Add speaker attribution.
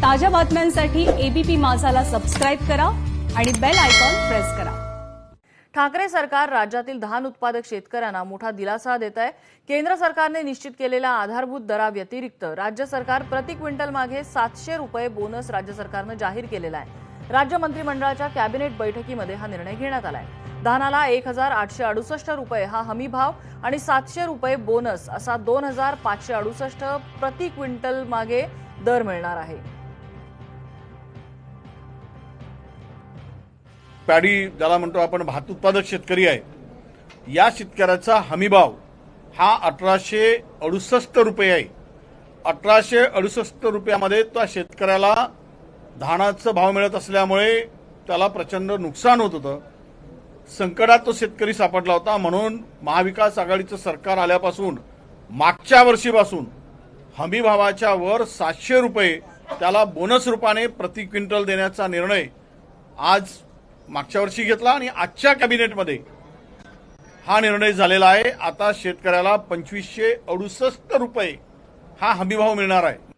Speaker 1: ताज्या बातम्यांसाठी ABP माझाला subscribe करा आणि बेल आयकॉन प्रेस करा।
Speaker 2: ठाकरे सरकार राज्यातील धान उत्पादक शेतकऱ्यांना मोठा दिलासा देत आहे। केंद्र सरकारने निश्चित केलेल्या आधारभूत दराव्यतिरिक्त राज्य सरकार प्रति क्विंटल मागे 700 रुपये बोनस राज्य सरकारने जाहीर केलेला आहे। राज्य मंत्रिमंडळाच्या कॅबिनेट बैठकीमध्ये हा निर्णय घेण्यात आलाय। धानाला 1868 रुपये हा हमी भाव आणि 700 रुपये बोनस असा 2568 प्रति क्विंटल मागे दर मिळणार आहे।
Speaker 3: पॅडी ज्याला म्हणतो आपण भात उत्पादक शेतकरी आहे, या शेतकऱ्याचा हमीभाव हा 1868 रुपये आहे। 1868 रुपयामध्ये त्या शेतकऱ्याला धानाचा भाव मिळत असल्यामुळे त्याला प्रचंड नुकसान होत होतं। संकटात तो शेतकरी सापडला होता। म्हणून महाविकास आघाडीचं सरकार आल्यापासून मागच्या वर्षीपासून हमीभावाच्या वर 700 रुपये त्याला बोनस रूपाने प्रति क्विंटल देण्याचा निर्णय आज मागच्या वर्षी घेतला आणि आजच्या कॅबिनेटमध्ये हा निर्णय झालेला आहे। आता शेतकऱ्याला 2568 रुपये हा हमीभाव मिळणार आहे।